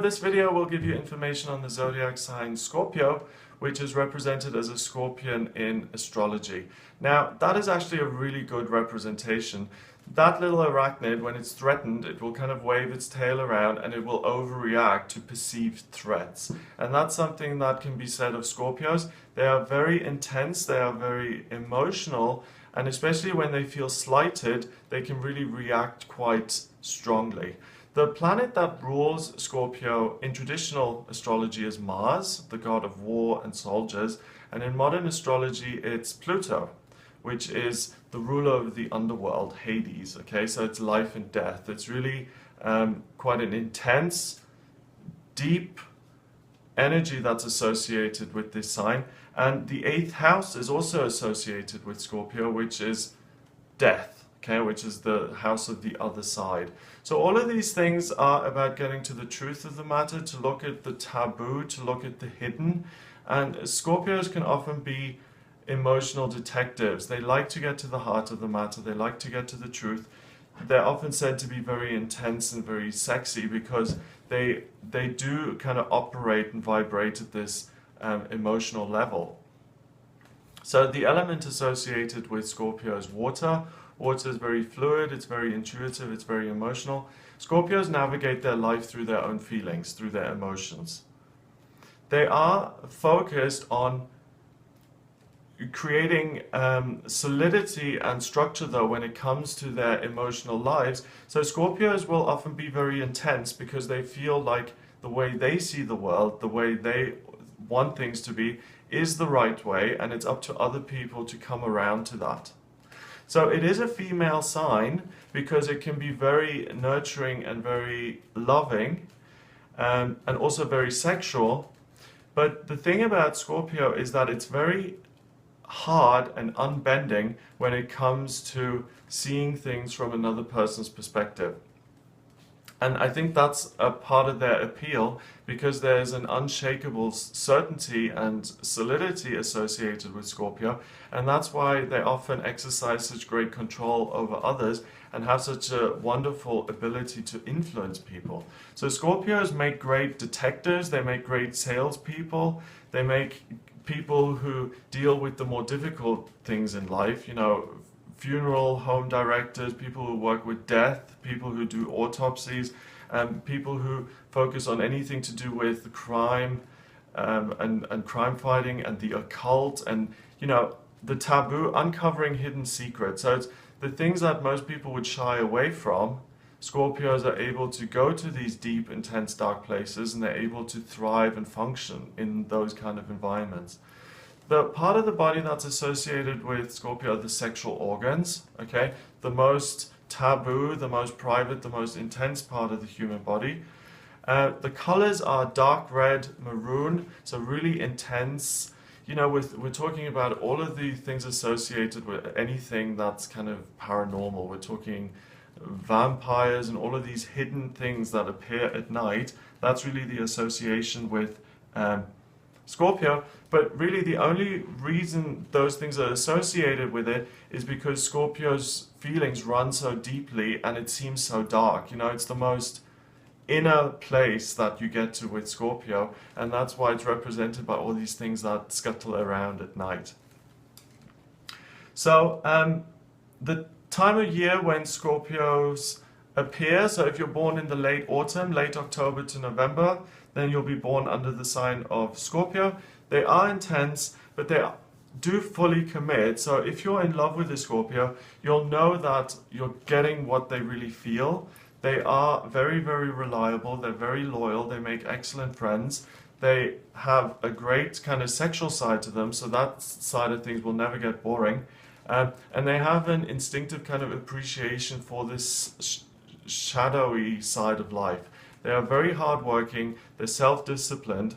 this video will give you information on the zodiac sign Scorpio, which is represented as a scorpion in astrology. Now, that is actually a really good representation. That little arachnid, when it's threatened, it will kind of wave its tail around and it will overreact to perceived threats. And that's something that can be said of Scorpios. They are very intense, they are very emotional, and especially when they feel slighted, they can really react quite strongly. The planet that rules Scorpio in traditional astrology is Mars, the god of war and soldiers, and in modern astrology it's Pluto, which is the ruler of the underworld, Hades. Okay, so it's life and death. It's really quite an intense, deep energy that's associated with this sign. And the 8th house is also associated with Scorpio, which is death, okay, which is the house of the other side. So all of these things are about getting to the truth of the matter, to look at the taboo, to look at the hidden. And Scorpios can often be emotional detectives. They like to get to the heart of the matter. They like to get to the truth. They're often said to be very intense and very sexy because they do kind of operate and vibrate at this emotional level. So the element associated with Scorpio is water. Water is very fluid, it's very intuitive, it's very emotional. Scorpios navigate their life through their own feelings, through their emotions. They are focused on creating solidity and structure, though, when it comes to their emotional lives. So Scorpios will often be very intense because they feel like the way they see the world, the way they want things to be, is the right way, and it's up to other people to come around to that. So it is a female sign because it can be very nurturing and very loving, and also very sexual. But the thing about Scorpio is that it's very hard and unbending when it comes to seeing things from another person's perspective. And I think that's a part of their appeal because there's an unshakable certainty and solidity associated with Scorpio, and that's why they often exercise such great control over others and have such a wonderful ability to influence people. So Scorpios make great detectives, they make great salespeople, they make people who deal with the more difficult things in life, you know, funeral home directors, people who work with death, people who do autopsies, people who focus on anything to do with crime and crime fighting and the occult and, you know, the taboo, uncovering hidden secrets. So it's the things that most people would shy away from. Scorpios are able to go to these deep, intense, dark places, and they're able to thrive and function in those kind of environments. The part of the body that's associated with Scorpio are the sexual organs, okay? The most taboo, the most private, the most intense part of the human body. The colors are dark red, maroon, so really intense. You know, we're talking about all of the things associated with anything that's kind of paranormal. We're talking vampires and all of these hidden things that appear at night. That's really the association with Scorpio, but really the only reason those things are associated with it is because Scorpio's feelings run so deeply and it seems so dark. You know, it's the most inner place that you get to with Scorpio, and that's why it's represented by all these things that scuttle around at night. So the time of year when Scorpios appear, so if you're born in the late autumn, late October to November, then you'll be born under the sign of Scorpio. They are intense, but they do fully commit. So if you're in love with a Scorpio, you'll know that you're getting what they really feel. They are very, very reliable. They're very loyal. They make excellent friends. They have a great kind of sexual side to them, so that side of things will never get boring. And they have an instinctive kind of appreciation for this shadowy side of life. They are very hardworking, they're self-disciplined,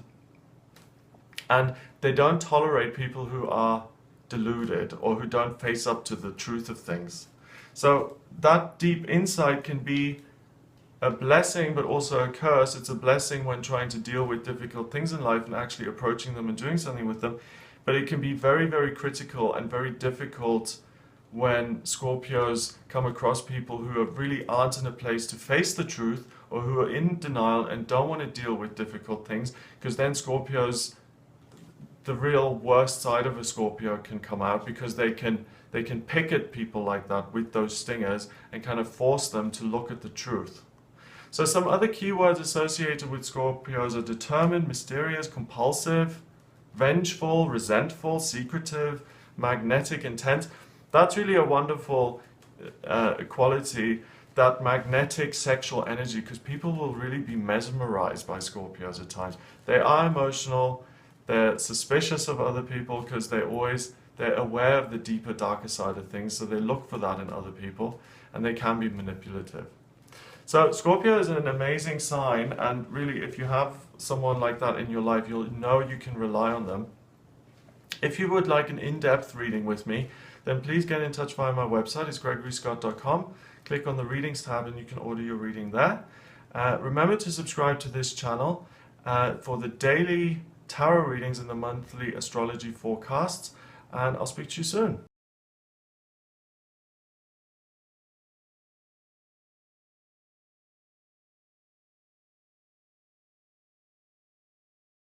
and they don't tolerate people who are deluded or who don't face up to the truth of things. So that deep insight can be a blessing but also a curse. It's a blessing when trying to deal with difficult things in life and actually approaching them and doing something with them, but it can be very, very critical and very difficult when Scorpios come across people who really aren't in a place to face the truth, or who are in denial and don't want to deal with difficult things, because then Scorpios, the real worst side of a Scorpio can come out, because they can pick at people like that with those stingers and kind of force them to look at the truth. So some other keywords associated with Scorpios are determined, mysterious, compulsive, vengeful, resentful, secretive, magnetic, intense. That's really a wonderful quality, that magnetic sexual energy, because people will really be mesmerized by Scorpios at times. They are emotional, they're suspicious of other people because they're aware of the deeper, darker side of things, so they look for that in other people, and they can be manipulative. So Scorpio is an amazing sign, and really if you have someone like that in your life, you'll know you can rely on them. If you would like an in-depth reading with me, then please get in touch via my website. It's gregoryscott.com. Click on the readings tab and you can order your reading there. Remember to subscribe to this channel for the daily tarot readings and the monthly astrology forecasts, and I'll speak to you soon.